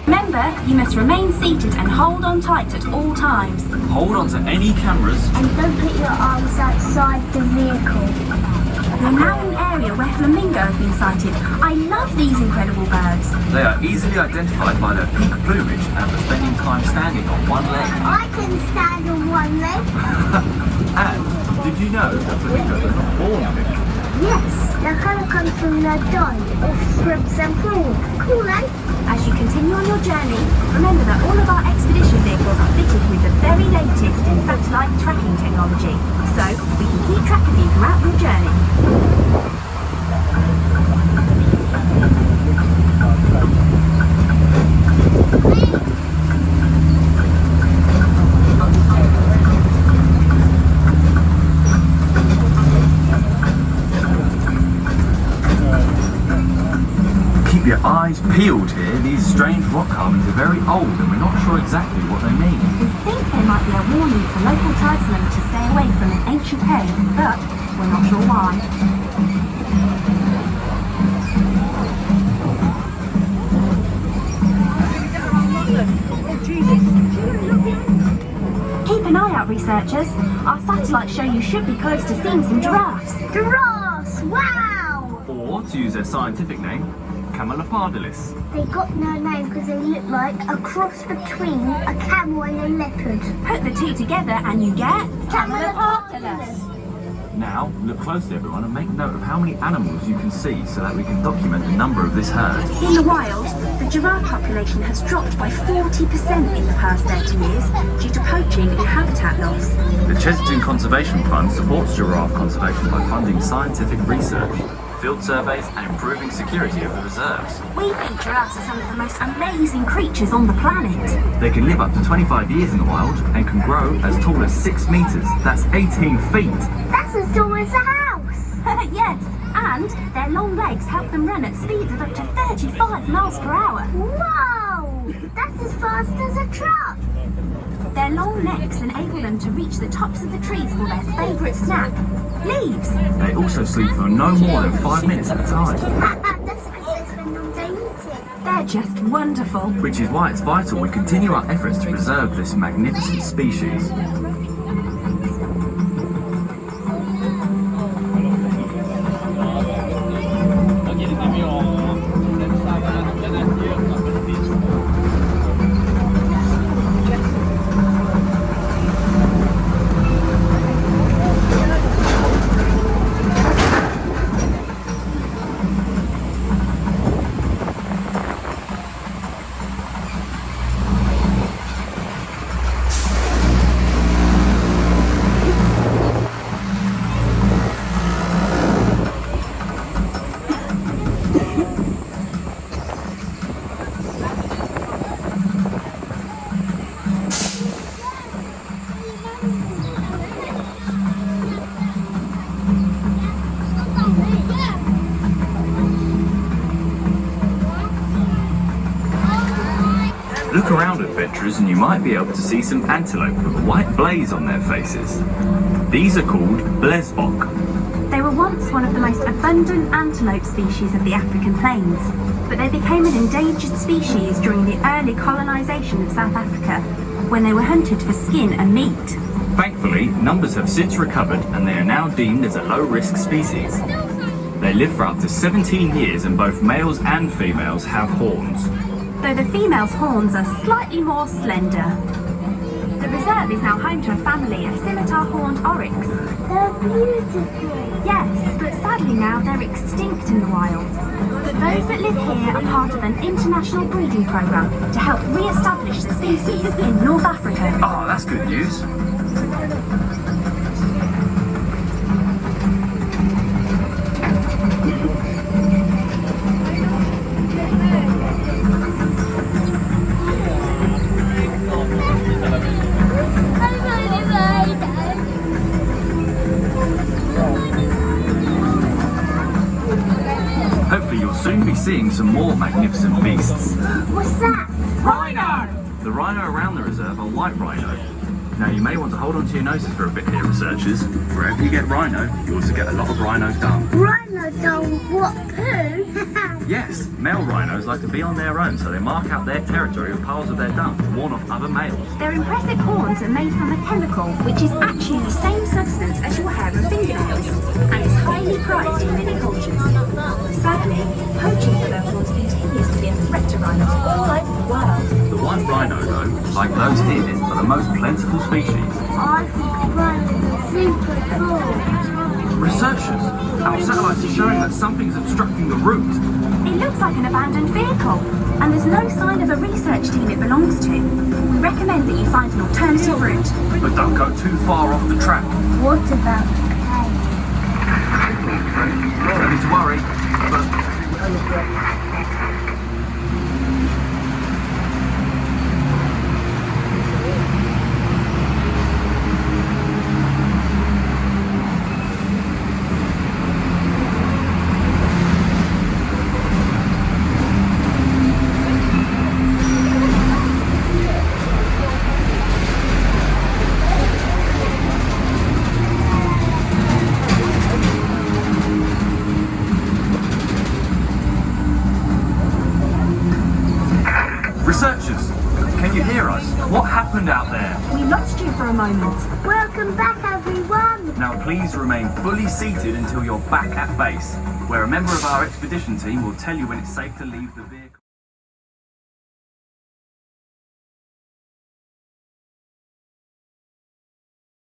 Remember, you must remain seated and hold on tight at all times. Hold on to any cameras. And don't put your arms outside the vehicle. We're now in an area where flamingo have been sighted. I love these incredible birds. They are easily identified by their pink plumage and for spending time standing on one leg. I can stand on one leg. And did you know that flamingos are not born pink? Yes, their colour comes from their diet of shrimps and prawns. Cool, eh? As you continue on your journey, remember that all of our expedition vehicles are fitted with the very latest in satellite tracking technology, so we can keep track of you throughout your journey. Keep your eyes peeled here. These strange rock carvings are very old and we're not sure exactly what they mean. We think they might be a warning for local tribesmen to stay away from an ancient cave, but we're not sure why. Keep an eye out, researchers. Our satellites show you should be close to seeing some giraffes. Giraffes! Wow! Or, to use their scientific name, Camelopardalis. They got no name because they look like a cross between a camel and a leopard. Put the two together and you get Camelopardalis. Now, look closely everyone and make note of how many animals you can see so that we can document the number of this herd. In the wild, the giraffe population has dropped by 40% in the past 30 years due to poaching and habitat loss. The Chessington Conservation Fund supports giraffe conservation by funding scientific research, field surveys and improving security of the reserves. We think giraffes are some of the most amazing creatures on the planet. They can live up to 25 years in the wild and can grow as tall as 6 meters. That's 18 feet. That's as tall as a house. Yes, and their long legs help them run at speeds of up to 35 miles per hour. Wow! That's as fast as a truck. Their long necks enable them to reach the tops of the trees for their favourite snack, leaves. They also sleep for no more than 5 minutes at a time. That's because they spend all day eating. They're just wonderful. Which is why it's vital we continue our efforts to preserve this magnificent species. Look around, adventurers, and you might be able to see some antelope with a white blaze on their faces. These are called Lesbok. They were once one of the most abundant antelope species of the African plains, but they became an endangered species during the early colonisation of South Africa, when they were hunted for skin and meat. Thankfully, numbers have since recovered and they are now deemed as a low-risk species. They live for up to 17 years and both males and females have horns. Though the female's horns are slightly more slender. The reserve is now home to a family of scimitar-horned oryx. They're beautiful. Yes, but sadly now they're extinct in the wild. But those that live here are part of an international breeding programme to help re-establish the species in North Africa. Oh, that's good news. Hopefully you'll soon be seeing some more magnificent beasts. What's that? Rhino! The rhino around the reserve are white rhino. Now you may want to hold on to your noses for a bit here, researchers. Wherever you get rhino, you also get a lot of rhino dung. Rhino don't what poo? Yes, male rhinos like to be on their own, so they mark out their territory with piles of their dung to warn off other males. Their impressive horns are made from a chemical which is actually the same substance as your hair and fingernails and is highly prized in many cultures. Sadly, poaching for their horns continues to be a threat to rhinos all over the world. The white rhino, though, like those here, are the most plentiful species. I think rhinos are super cool. Researchers, our satellites are showing that something's obstructing the route. It looks like an abandoned vehicle, and there's no sign of a research team it belongs to. We recommend that you find an alternative route. But don't go too far off the track. What about No need to worry, but researchers, can you hear us? What happened out there? We lost you for a moment. Welcome back, everyone. Now please remain fully seated until you're back at base, where a member of our expedition team will tell you when it's safe to leave the vehicle.